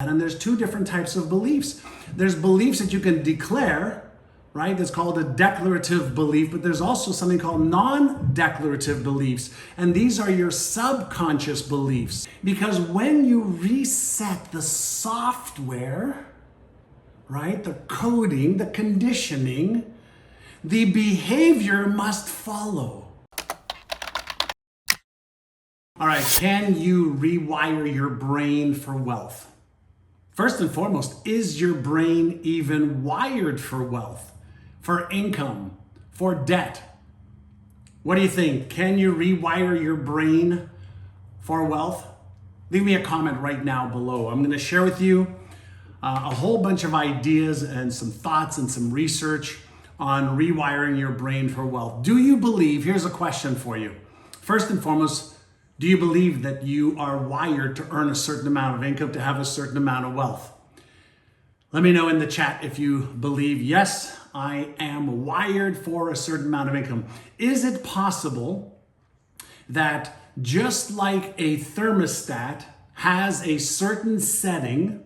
And there's two different types of beliefs. There's beliefs that you can declare, right? That's called a declarative belief, but there's also something called non-declarative beliefs. And these are your subconscious beliefs. Because when you reset the software, right, the coding, the conditioning, the behavior must follow. All right, can you rewire your brain for wealth? First and foremost, is your brain even wired for wealth, for income, for debt? What do you think? Can you rewire your brain for wealth? Leave me a comment right now below. I'm going to share with you a whole bunch of ideas and some thoughts and some research on rewiring your brain for wealth. Do you believe, here's a question for you. First and foremost, do you believe that you are wired to earn a certain amount of income, to have a certain amount of wealth? Let me know in the chat if you believe, yes, I am wired for a certain amount of income. Is it possible that just like a thermostat has a certain setting,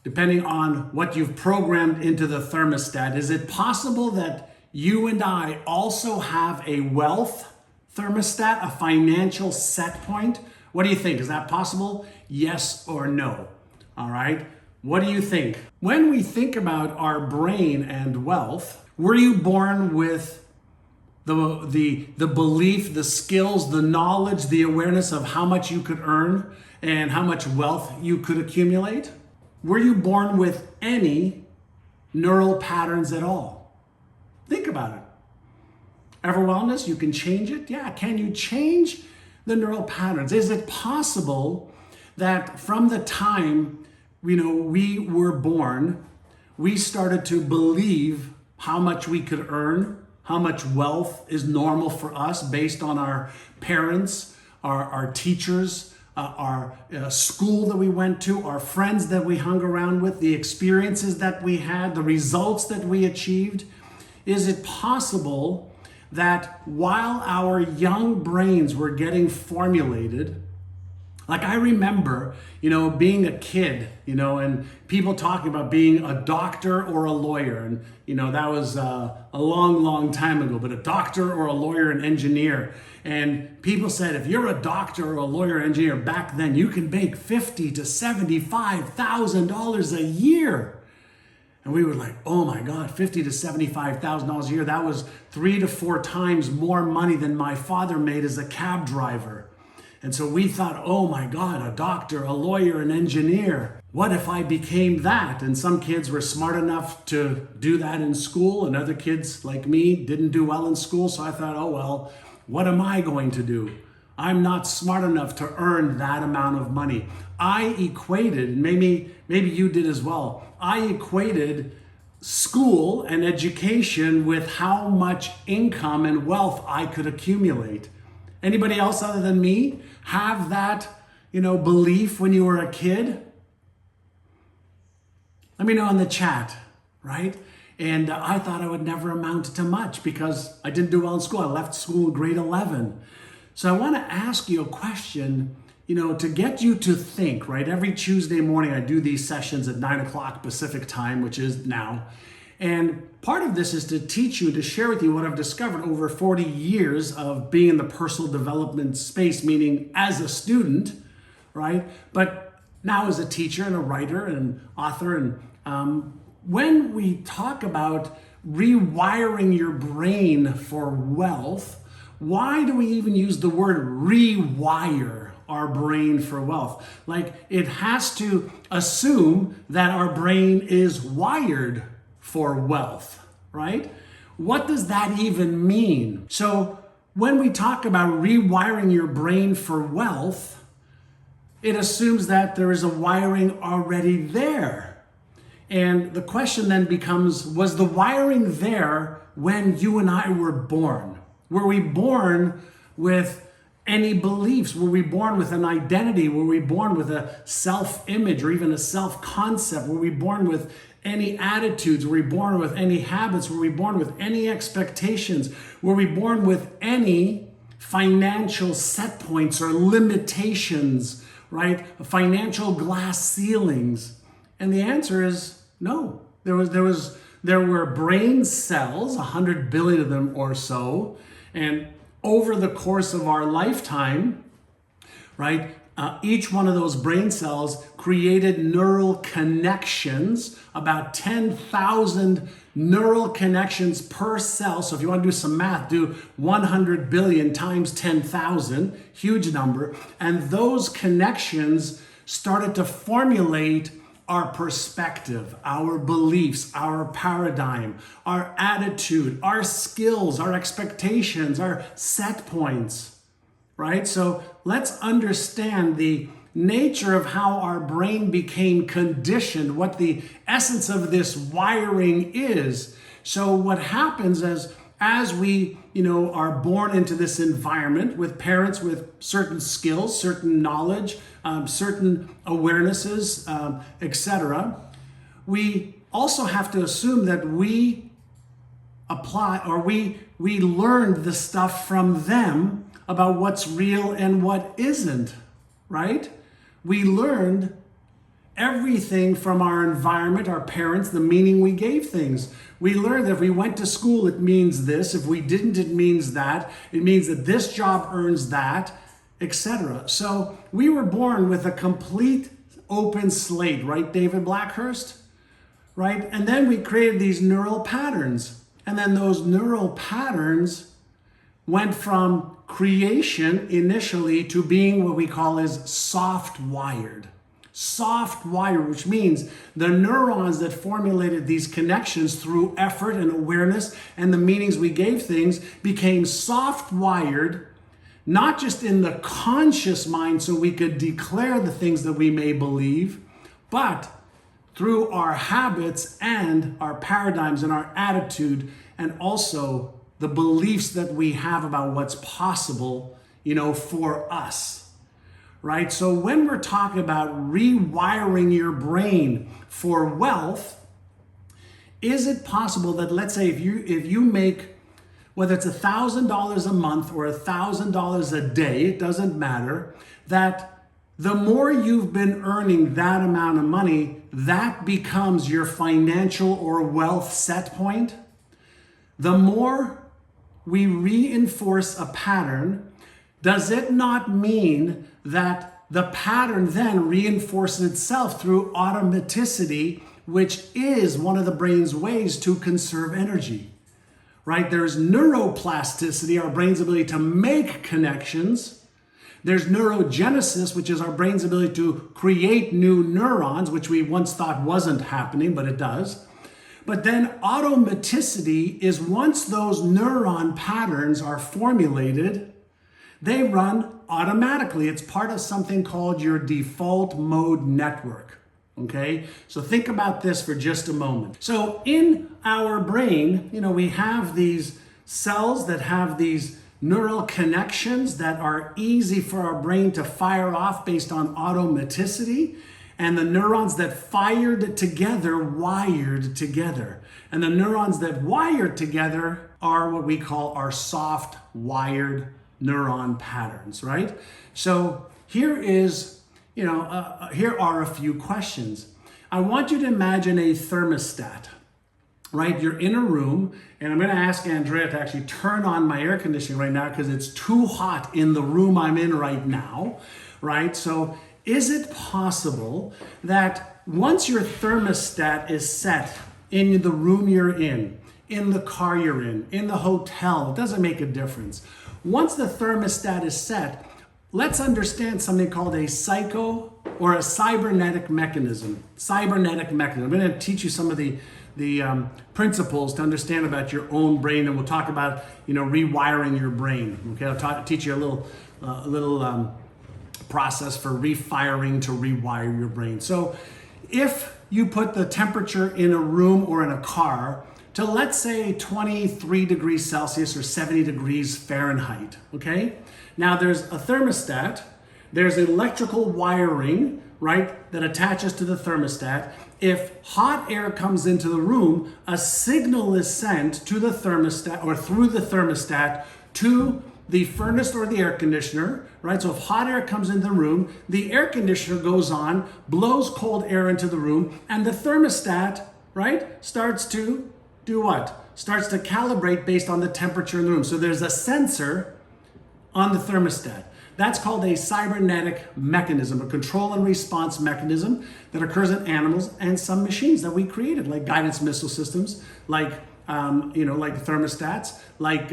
depending on what you've programmed into the thermostat, is it possible that you and I also have a wealth thermostat, a financial set point? What do you think? Is that possible? Yes or no? All right. What do you think? When we think about our brain and wealth, were you born with the belief, the skills, the knowledge, the awareness of how much you could earn and how much wealth you could accumulate? Were you born with any neural patterns at all? Think about it. Ever wellness, you can change it? Yeah, can you change the neural patterns? Is it possible that from the time, we were born, we started to believe how much we could earn, how much wealth is normal for us based on our parents, our teachers, our school that we went to, our friends that we hung around with, the experiences that we had, the results that we achieved? Is it possible that while our young brains were getting formulated, like I remember, being a kid, and people talking about being a doctor or a lawyer. And, that was a long, long time ago, but a doctor or a lawyer, an engineer. And people said, if you're a doctor or a lawyer or engineer back then, you can make $50,000 to $75,000 a year. And we were like, oh my God, $50,000 to $75,000 a year. That was 3 to 4 times more money than my father made as a cab driver. And so we thought, oh my God, a doctor, a lawyer, an engineer. What if I became that? And some kids were smart enough to do that in school, and other kids like me didn't do well in school. So I thought, oh well, what am I going to do? I'm not smart enough to earn that amount of money. I equated, maybe you did as well, I equated school and education with how much income and wealth I could accumulate. Anybody else other than me have that, belief when you were a kid? Let me know in the chat, right? And I thought I would never amount to much because I didn't do well in school. I left school in grade 11. So I want to ask you a question, to get you to think, right? Every Tuesday morning, I do these sessions at 9 o'clock Pacific time, which is now. And part of this is to teach you, to share with you what I've discovered over 40 years of being in the personal development space, meaning as a student, right? But now as a teacher and a writer and author. And when we talk about rewiring your brain for wealth, why do we even use the word rewire our brain for wealth? Like, it has to assume that our brain is wired for wealth, right? What does that even mean? So when we talk about rewiring your brain for wealth, it assumes that there is a wiring already there. And the question then becomes, was the wiring there when you and I were born? Were we born with any beliefs? Were we born with an identity? Were we born with a self-image or even a self-concept? Were we born with any attitudes? Were we born with any habits? Were we born with any expectations? Were we born with any financial set points or limitations right? Financial glass ceilings. And the answer is no. There were brain cells, 100 billion of them or so, and over the course of our lifetime, right, each one of those brain cells created neural connections, about 10,000 neural connections per cell. So if you want to do some math, do 100 billion times 10,000, huge number. And those connections started to formulate our perspective, our beliefs, our paradigm, our attitude, our skills, our expectations, our set points. Right? So let's understand the nature of how our brain became conditioned, what the essence of this wiring is. So what happens is, as we, are born into this environment with parents with certain skills, certain knowledge, certain awarenesses, etc., we also have to assume that we apply, or we learned the stuff from them about what's real and what isn't, right? We learned everything from our environment, our parents, the meaning we gave things. We learned that if we went to school, it means this. If we didn't, it means that. It means that this job earns that, etc. So we were born with a complete open slate, right, David Blackhurst? Right? And then we created these neural patterns. And then those neural patterns went from creation initially to being what we call as soft wired. Soft wired, which means the neurons that formulated these connections through effort and awareness and the meanings we gave things became soft wired, not just in the conscious mind so we could declare the things that we may believe, but through our habits and our paradigms and our attitude, and also the beliefs that we have about what's possible, for us, right? So when we're talking about rewiring your brain for wealth, is it possible that, let's say, if you make, whether it's $1,000 a month or $1,000 a day, it doesn't matter, that the more you've been earning that amount of money, that becomes your financial or wealth set point? The more we reinforce a pattern, does it not mean that the pattern then reinforces itself through automaticity, which is one of the brain's ways to conserve energy, right? There's neuroplasticity, our brain's ability to make connections. There's neurogenesis, which is our brain's ability to create new neurons, which we once thought wasn't happening, but it does. But then automaticity is, once those neuron patterns are formulated, they run automatically. It's part of something called your default mode network. Okay? So think about this for just a moment. So in our brain, we have these cells that have these neural connections that are easy for our brain to fire off based on automaticity. And the neurons that fired together wired together. And the neurons that wired together are what we call our soft wired neuron patterns, right? So here are a few questions. I want you to imagine a thermostat, right? You're in a room, and I'm going to ask Andrea to actually turn on my air conditioning right now because it's too hot in the room I'm in right now, right? So is it possible that once your thermostat is set in the room you're in the car you're in the hotel, it doesn't make a difference. Once the thermostat is set, let's understand something called a cybernetic mechanism. Cybernetic mechanism. I'm going to teach you some of the principles to understand about your own brain, and we'll talk about rewiring your brain. Okay, I'll teach you a little process for refiring to rewire your brain. So if you put the temperature in a room or in a car to, let's say, 23 degrees Celsius or 70 degrees Fahrenheit, okay? Now there's a thermostat, there's electrical wiring, right, that attaches to the thermostat. If hot air comes into the room, a signal is sent to the thermostat or through the thermostat to the furnace or the air conditioner, right? So if hot air comes into the room, the air conditioner goes on, blows cold air into the room, and the thermostat, right, starts to do what? Starts to calibrate based on the temperature in the room. So there's a sensor on the thermostat. That's called a cybernetic mechanism, a control and response mechanism that occurs in animals and some machines that we created, like guidance missile systems, like like thermostats, like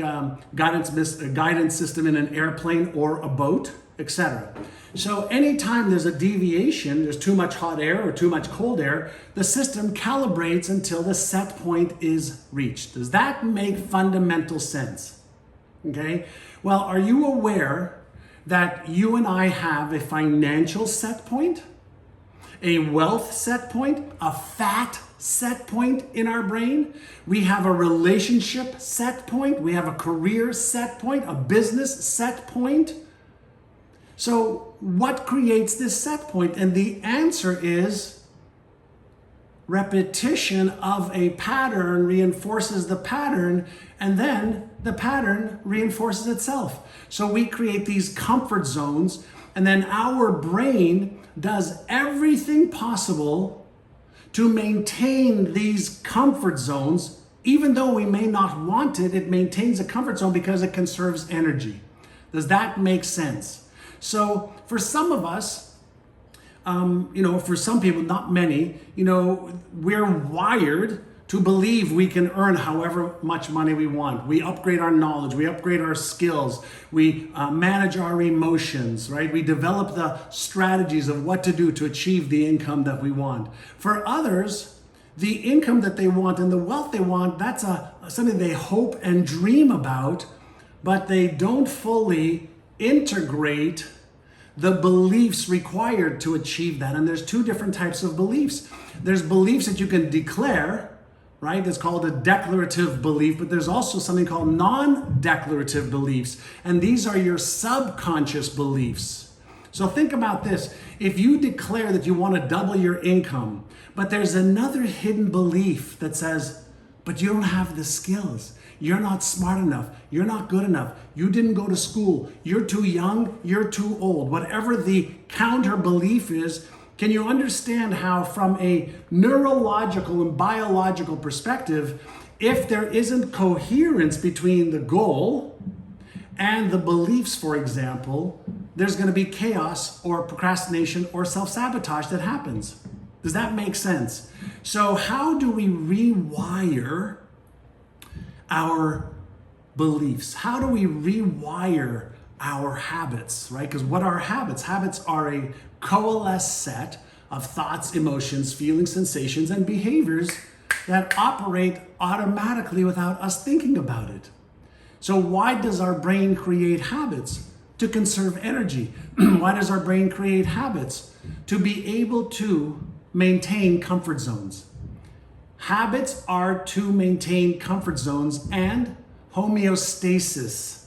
guidance system in an airplane or a boat, etc. So anytime there's a deviation, there's too much hot air or too much cold air, the system calibrates until the set point is reached. Does that make fundamental sense? Okay. Well, are you aware that you and I have a financial set point, a wealth set point, a fat set point in our brain? We have a relationship set point. We have a career set point, a business set point. So what creates this set point? And the answer is repetition of a pattern reinforces the pattern, and then the pattern reinforces itself. So we create these comfort zones, and then our brain does everything possible to maintain these comfort zones. Even though we may not want it, it maintains a comfort zone because it conserves energy. Does that make sense? So for some of us, for some people, not many, we're wired to believe we can earn however much money we want. We upgrade our knowledge, we upgrade our skills, we manage our emotions, right? We develop the strategies of what to do to achieve the income that we want. For others, the income that they want and the wealth they want, that's something they hope and dream about, but they don't fully integrate the beliefs required to achieve that. And there's two different types of beliefs. There's beliefs that you can declare, right? That's called a declarative belief, but there's also something called non-declarative beliefs. And these are your subconscious beliefs. So think about this. If you declare that you want to double your income, but there's another hidden belief that says, but you don't have the skills. You're not smart enough. You're not good enough. You didn't go to school. You're too young. You're too old. Whatever the counter belief is, can you understand how from a neurological and biological perspective, if there isn't coherence between the goal and the beliefs, for example, there's going to be chaos or procrastination or self-sabotage that happens. Does that make sense? So how do we rewire our beliefs? How do we rewire our habits, right? Because what are habits? Habits are a coalesced set of thoughts, emotions, feelings, sensations, and behaviors that operate automatically without us thinking about it. So why does our brain create habits? To conserve energy. Why does our brain create habits? To be able to maintain comfort zones. Habits are to maintain comfort zones and homeostasis.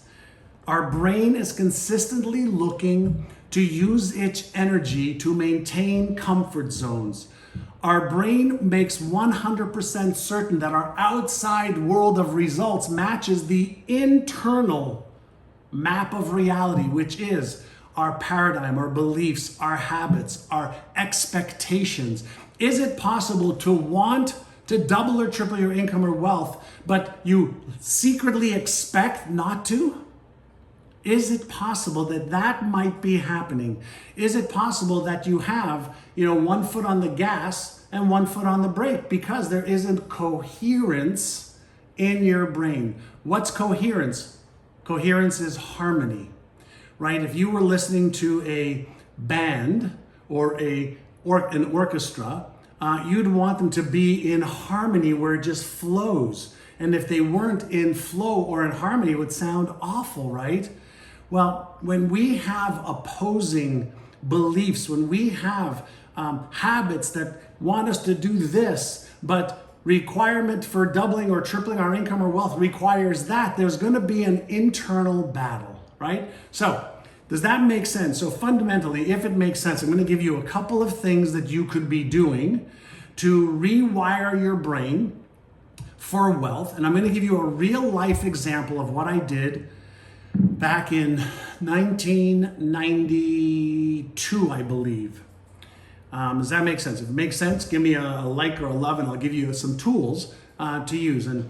Our brain is consistently looking to use its energy to maintain comfort zones. Our brain makes 100% certain that our outside world of results matches the internal map of reality, which is our paradigm, our beliefs, our habits, our expectations. Is it possible to want to double or triple your income or wealth, but you secretly expect not to? Is it possible that that might be happening? Is it possible that you have, one foot on the gas and one foot on the brake because there isn't coherence in your brain? What's coherence? Coherence is harmony, right? If you were listening to a band or an orchestra, you'd want them to be in harmony where it just flows. And if they weren't in flow or in harmony, it would sound awful, right? Well, when we have opposing beliefs, when we have habits that want us to do this, but requirement for doubling or tripling our income or wealth requires that, there's going to be an internal battle, right? So does that make sense? So fundamentally, if it makes sense, I'm going to give you a couple of things that you could be doing to rewire your brain for wealth. And I'm going to give you a real life example of what I did back in 1992, I believe. Does that make sense? If it makes sense, give me a like or a love, and I'll give you some tools to use. And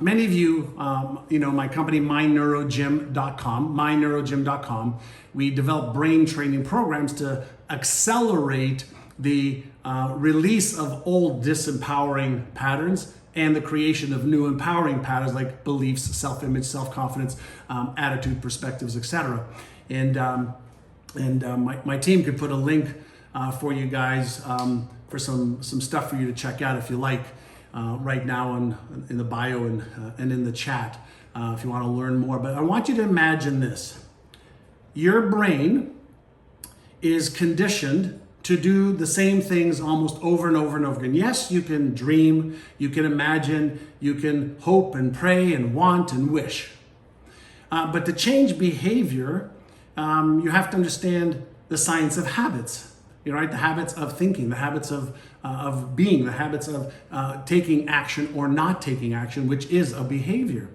many of you, my company, myneurogym.com, we develop brain training programs to accelerate the release of old disempowering patterns and the creation of new empowering patterns like beliefs, self-image, self-confidence, attitude, perspectives, etc. And my team could put a link for you guys for some stuff for you to check out if you like right now in the bio and in the chat if you want to learn more. But I want you to imagine this. Your brain is conditioned to do the same things almost over and over and over again. Yes, you can dream, you can imagine, you can hope and pray and want and wish. But to change behavior, you have to understand the science of habits. Right? The habits of thinking, the habits of being, the habits of taking action or not taking action, which is a behavior.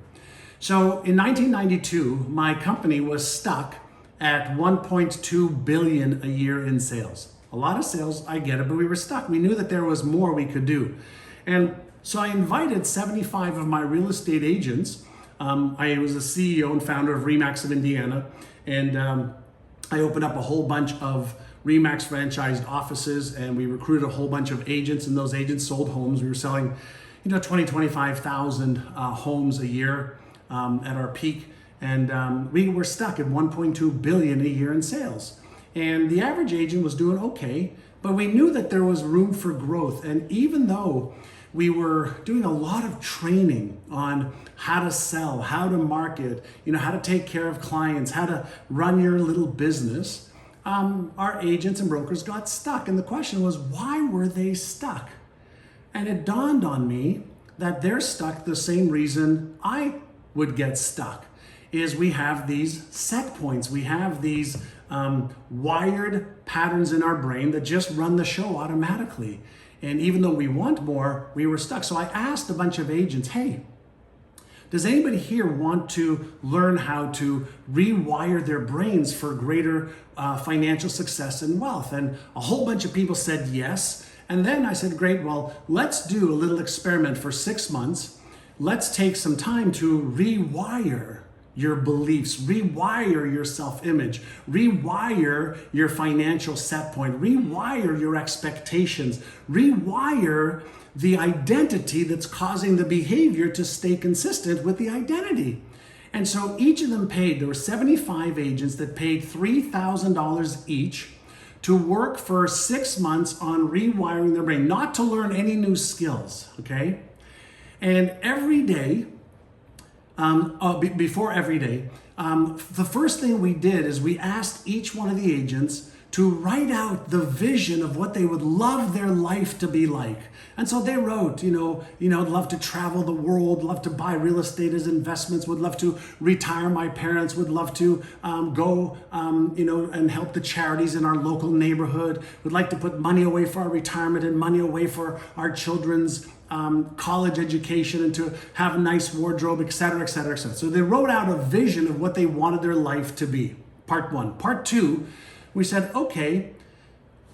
So in 1992, my company was stuck at 1.2 billion a year in sales. A lot of sales, I get it, but we were stuck. We knew that there was more we could do. And so I invited 75 of my real estate agents. I was the CEO and founder of Remax of Indiana, and I opened up a whole bunch of Remax franchised offices, and we recruited a whole bunch of agents, and those agents sold homes. We were selling, 25,000 homes a year at our peak, and we were stuck at 1.2 billion a year in sales. And the average agent was doing okay, but we knew that there was room for growth. And even though we were doing a lot of training on how to sell, how to market, how to take care of clients, how to run your little business, our agents and brokers got stuck. And the question was, why were they stuck? And it dawned on me that they're stuck the same reason I would get stuck, is we have these set points. We have these wired patterns in our brain that just run the show automatically. And even though we want more, we were stuck. So I asked a bunch of agents, hey, does anybody here want to learn how to rewire their brains for greater financial success and wealth? And a whole bunch of people said yes. And then I said, great, well, let's do a little experiment for 6 months. Let's take some time to rewire your beliefs, rewire your self-image, rewire your financial set point, rewire your expectations, rewire the identity that's causing the behavior to stay consistent with the identity. And so each of them paid, there were 75 agents that paid $3,000 each to work for 6 months on rewiring their brain, not to learn any new skills, okay? And every day, before every day, the first thing we did is we asked each one of the agents to write out the vision of what they would love their life to be like. And so they wrote, love to travel the world, love to buy real estate as investments, would love to retire my parents, would love to go, and help the charities in our local neighborhood, would like to put money away for our retirement and money away for our children's college education and to have a nice wardrobe, et cetera, et cetera, et cetera. So they wrote out a vision of what they wanted their life to be. Part one. Part two, we said, okay,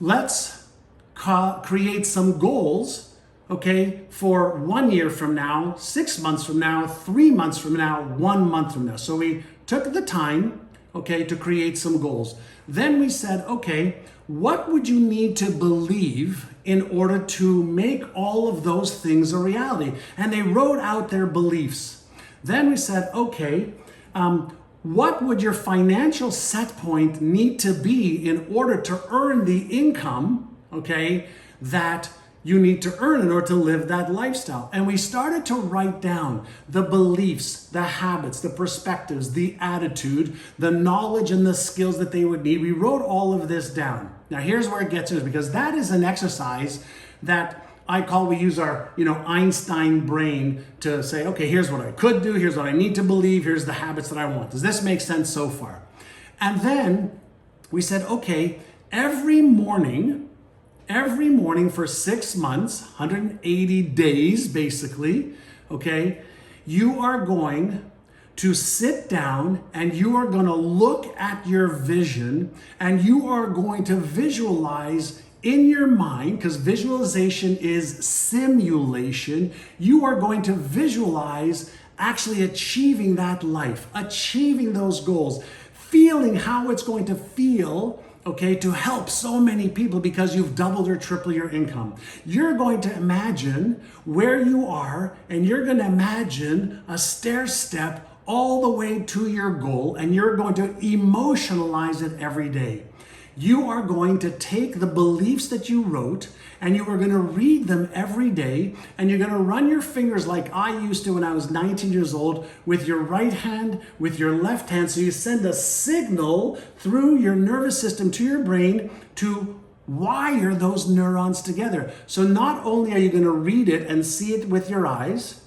let's create some goals, okay, for 1 year from now, 6 months from now, 3 months from now, 1 month from now. So we took the time, okay, to create some goals. Then we said, okay, what would you need to believe in order to make all of those things a reality? And they wrote out their beliefs. Then we said, okay, what would your financial set point need to be in order to earn the income, okay, that you need to earn in order to live that lifestyle? And we started to write down the beliefs, the habits, the perspectives, the attitude, the knowledge and the skills that they would need. We wrote all of this down. Now here's where it gets in, because that is an exercise that we use our, Einstein brain to say, okay, here's what I could do, here's what I need to believe, here's the habits that I want. Does this make sense so far? And then we said, okay, every morning for 6 months, 180 days basically, okay, you are going to sit down and you are going to look at your vision and you are going to visualize in your mind, because visualization is simulation. You are going to visualize actually achieving that life, achieving those goals, feeling how it's going to feel, okay, to help so many people because you've doubled or tripled your income. You're going to imagine where you are and you're going to imagine a stair step all the way to your goal, and you're going to emotionalize it every day. You are going to take the beliefs that you wrote and you are going to read them every day, and you're going to run your fingers like I used to when I was 19 years old with your right hand, with your left hand. So you send a signal through your nervous system to your brain to wire those neurons together. So not only are you going to read it and see it with your eyes,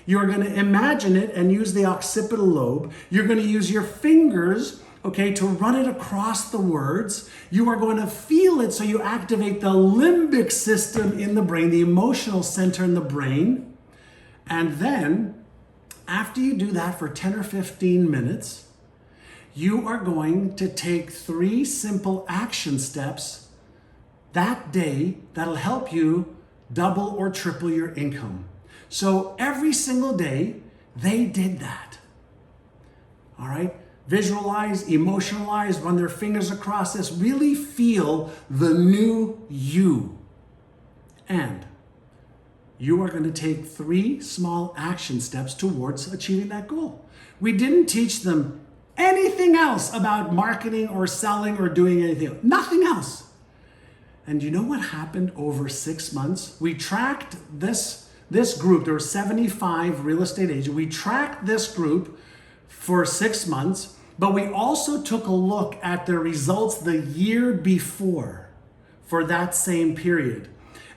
you're going to imagine it and use the occipital lobe. You're going to use your fingers, okay, to run it across the words. You are going to feel it, so you activate the limbic system in the brain, the emotional center in the brain. And then, after you do that for 10 or 15 minutes, you are going to take 3 simple action steps that day that'll help you double or triple your income. So every single day, they did that. All right? Visualize, emotionalize, run their fingers across this, really feel the new you. And you are going to take 3 small action steps towards achieving that goal. We didn't teach them anything else about marketing or selling or doing anything, nothing else. And you know what happened over 6 months? We tracked this group. There were 75 real estate agents. We tracked this group for 6 months, but we also took a look at the results the year before for that same period.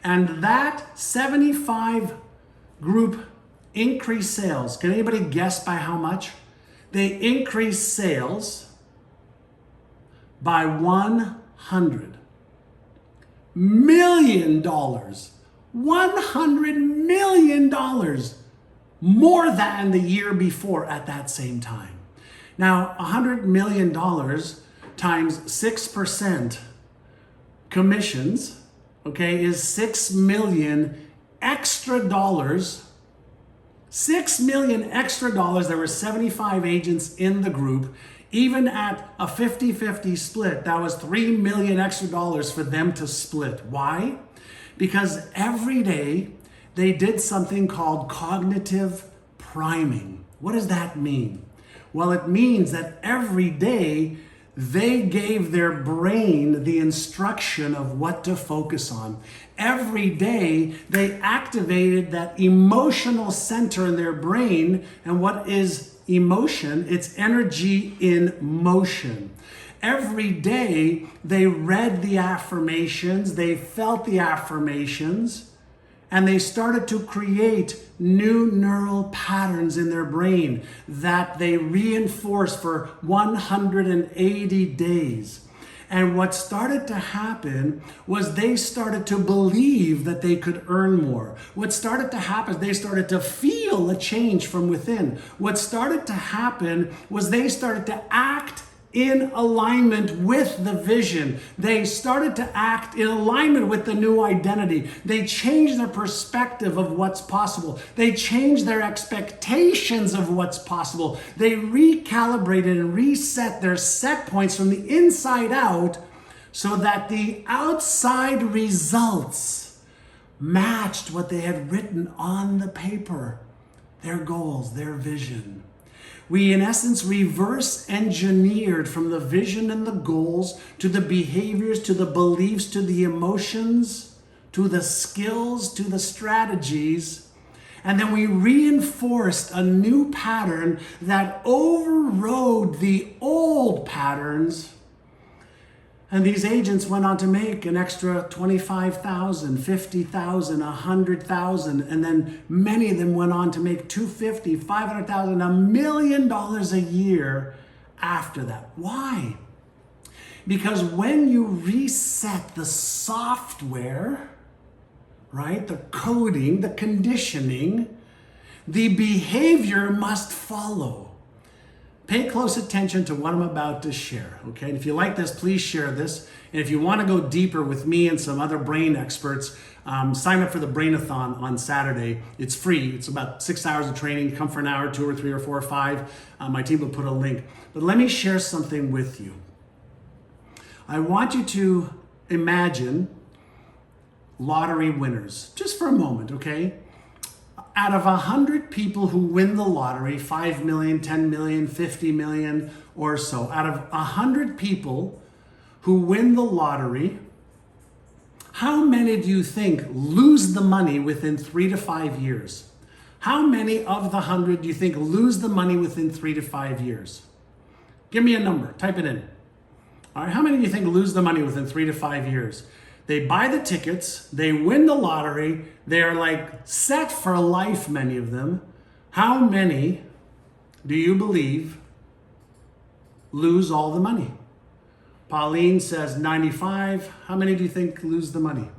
And that 75 group increased sales. Can anybody guess by how much? They increased sales by $100 million. $100 million more than the year before at that same time. Now, $100 million times 6% commissions, okay, is $6 million extra dollars. $6 million extra dollars. There were 75 agents in the group. Even at a 50-50 split, that was $3 million extra dollars for them to split. Why? Because every day they did something called cognitive priming. What does that mean? Well, it means that every day they gave their brain the instruction of what to focus on. Every day they activated that emotional center in their brain. And what is emotion? It's energy in motion. Every day they read the affirmations, they felt the affirmations, and they started to create new neural patterns in their brain that they reinforced for 180 days. And what started to happen was they started to believe that they could earn more. What started to happen is they started to feel a change from within. What started to happen was they started to act in alignment with the vision. They started to act in alignment with the new identity. They changed their perspective of what's possible. They changed their expectations of what's possible. They recalibrated and reset their set points from the inside out so that the outside results matched what they had written on the paper, their goals, their vision. We, in essence, reverse engineered from the vision and the goals to the behaviors, to the beliefs, to the emotions, to the skills, to the strategies. And then we reinforced a new pattern that overrode the old patterns. And these agents went on to make an extra $25,000, $50,000, $100,000, and then many of them went on to make $250,000, $500,000, $1 million a year after that. Why? Because when you reset the software, right, the coding, the conditioning, the behavior must follow. Pay close attention to what I'm about to share, okay? And if you like this, please share this. And if you want to go deeper with me and some other brain experts, sign up for the Brainathon on Saturday. It's free. It's about 6 hours of training. Come for an hour, 2 or 3 or 4 or 5. My team will put a link. But let me share something with you. I want you to imagine lottery winners, just for a moment, okay? Out of 100 people who win the lottery, 5 million, 10 million, 50 million or so, out of 100 people who win the lottery, how many do you think lose the money within 3 to 5 years? How many of the 100 do you think lose the money within 3 to 5 years? Give me a number, type it in. All right, how many do you think lose the money within 3 to 5 years? They buy the tickets, they win the lottery, they're like set for life, many of them. How many do you believe lose all the money? Pauline says 95. How many do you think lose the money?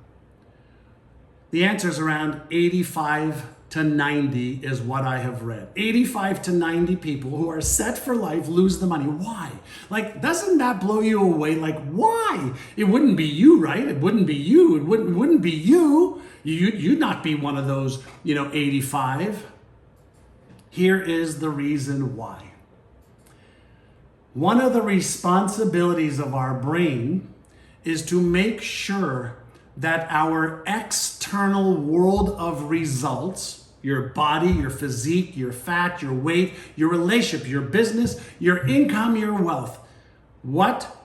The answer is around 85 to 90 is what I have read. 85 to 90 people who are set for life lose the money. Why? Like, doesn't that blow you away? Like, why? It wouldn't be you, right? It wouldn't be you. It wouldn't be you. You'd not be one of those, 85. Here is the reason why. One of the responsibilities of our brain is to make sure that our external world of results, your body, your physique, your fat, your weight, your relationship, your business, your income, your wealth, what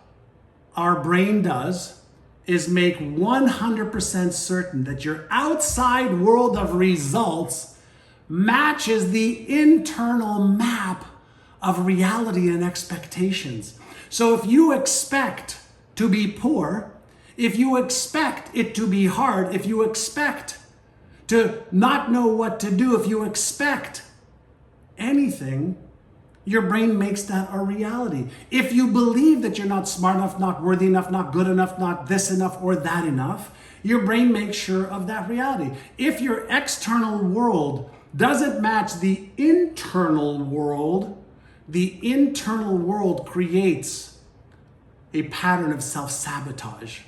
our brain does is make 100% certain that your outside world of results matches the internal map of reality and expectations. So if you expect to be poor, if you expect it to be hard, if you expect to not know what to do, if you expect anything, your brain makes that a reality. If you believe that you're not smart enough, not worthy enough, not good enough, not this enough or that enough, your brain makes sure of that reality. If your external world doesn't match the internal world creates a pattern of self-sabotage,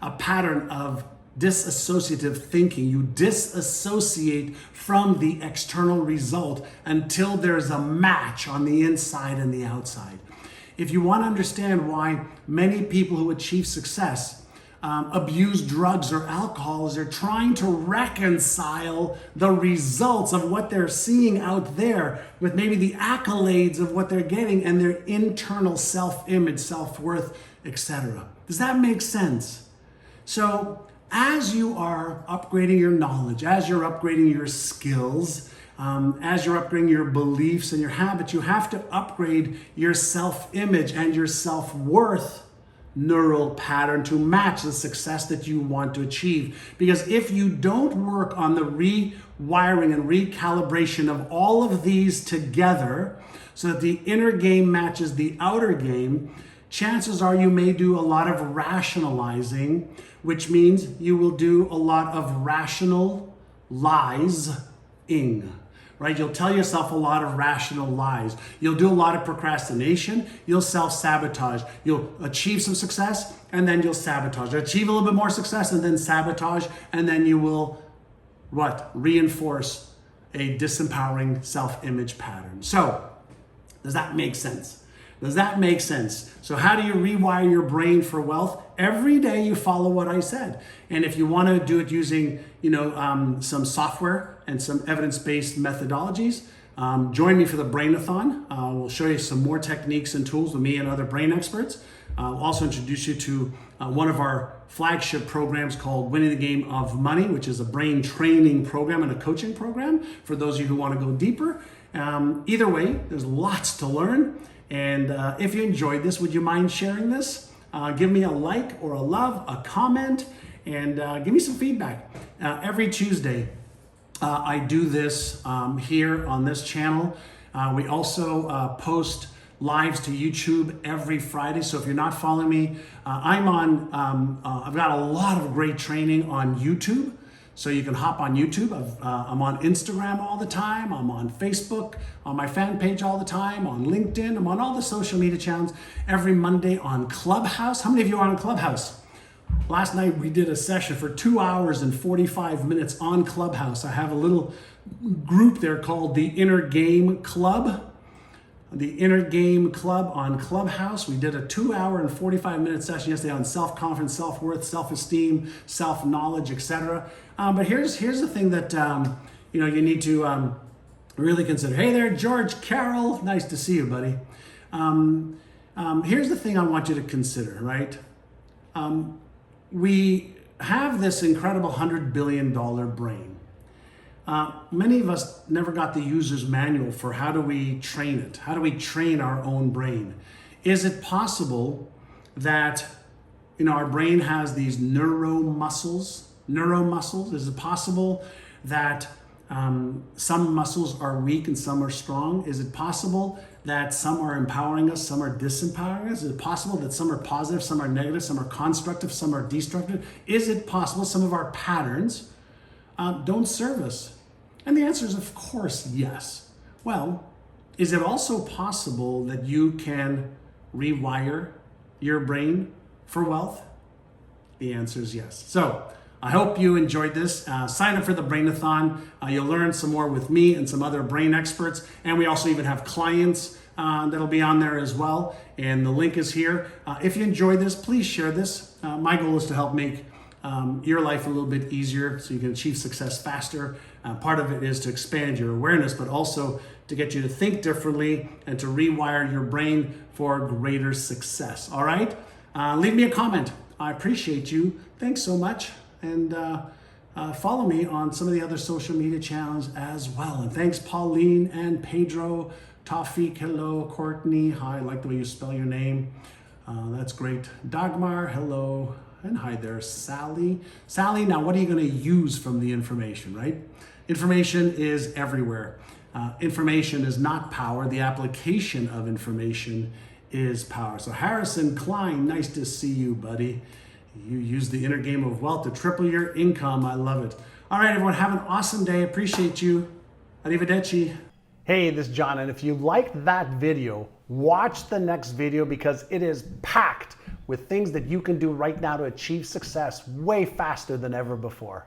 a pattern of disassociative thinking. You disassociate from the external result until there's a match on the inside and the outside. If you want to understand why many people who achieve success abuse drugs or alcohol, is they're trying to reconcile the results of what they're seeing out there with maybe the accolades of what they're getting and their internal self-image, self-worth, etc. Does that make sense? So as you are upgrading your knowledge, as you're upgrading your skills, as you're upgrading your beliefs and your habits, you have to upgrade your self-image and your self-worth neural pattern to match the success that you want to achieve. Because if you don't work on the rewiring and recalibration of all of these together so that the inner game matches the outer game, chances are you may do a lot of rationalizing, which means you will do a lot of rational lies-ing. Right? You'll tell yourself a lot of rational lies. You'll do a lot of procrastination. You'll self-sabotage. You'll achieve some success and then you'll sabotage. Achieve a little bit more success and then sabotage, and then you will, reinforce a disempowering self-image pattern. So, does that make sense? Does that make sense? So how do you rewire your brain for wealth? Every day you follow what I said. And if you want to do it using, some software and some evidence-based methodologies, join me for the Brainathon. We'll show you some more techniques and tools with me and other brain experts. I'll also introduce you to one of our flagship programs called Winning the Game of Money, which is a brain training program and a coaching program for those of you who want to go deeper. Either way, there's lots to learn. And if you enjoyed this, would you mind sharing this? Give me a like or a love, a comment, and give me some feedback. Every Tuesday, I do this here on this channel. We also post lives to YouTube every Friday. So if you're not following me, I've got a lot of great training on YouTube. So you can hop on YouTube. I'm on Instagram all the time. I'm on Facebook, on my fan page all the time, on LinkedIn. I'm on all the social media channels every Monday on Clubhouse. How many of you are on Clubhouse? Last night we did a session for 2 hours and 45 minutes on Clubhouse. I have a little group there called the Inner Game Club. The Inner Game Club on Clubhouse. We did a 2 hour and 45-minute session yesterday on self-confidence, self-worth, self-esteem, self-knowledge, etc. But here's the thing that you need to really consider. Hey there, George Carroll. Nice to see you, buddy. Here's the thing I want you to consider, right? We have this incredible $100 billion brain. Many of us never got the user's manual for how do we train it? How do we train our own brain? Is it possible that our brain has these neuromuscles? Is it possible that some muscles are weak and some are strong? Is it possible that some are empowering us, some are disempowering us? Is it possible that some are positive, some are negative, some are constructive, some are destructive? Is it possible some of our patterns don't serve us? And the answer is, of course, yes. Well, is it also possible that you can rewire your brain for wealth? The answer is yes. So I hope you enjoyed this. Sign up for the Brainathon. You'll learn some more with me and some other brain experts. And we also even have clients that'll be on there as well. And the link is here. If you enjoyed this, please share this. My goal is to help make your life a little bit easier so you can achieve success faster. Part of it is to expand your awareness, but also to get you to think differently and to rewire your brain for greater success. All right? Leave me a comment. I appreciate you. Thanks so much. And follow me on some of the other social media channels as well. And thanks, Pauline and Pedro, Tawfiq, hello, Courtney, hi, I like the way you spell your name. That's great. Dagmar, hello. And hi there, Sally. Sally, now what are you going to use from the information, right? Information is everywhere. Information is not power. The application of information is power. So Harrison Klein, nice to see you, buddy. You use the inner game of wealth to triple your income. I love it. All right, everyone, have an awesome day. Appreciate you. Arrivederci. Hey, this is John, and if you liked that video, watch the next video because it is packed with things that you can do right now to achieve success way faster than ever before.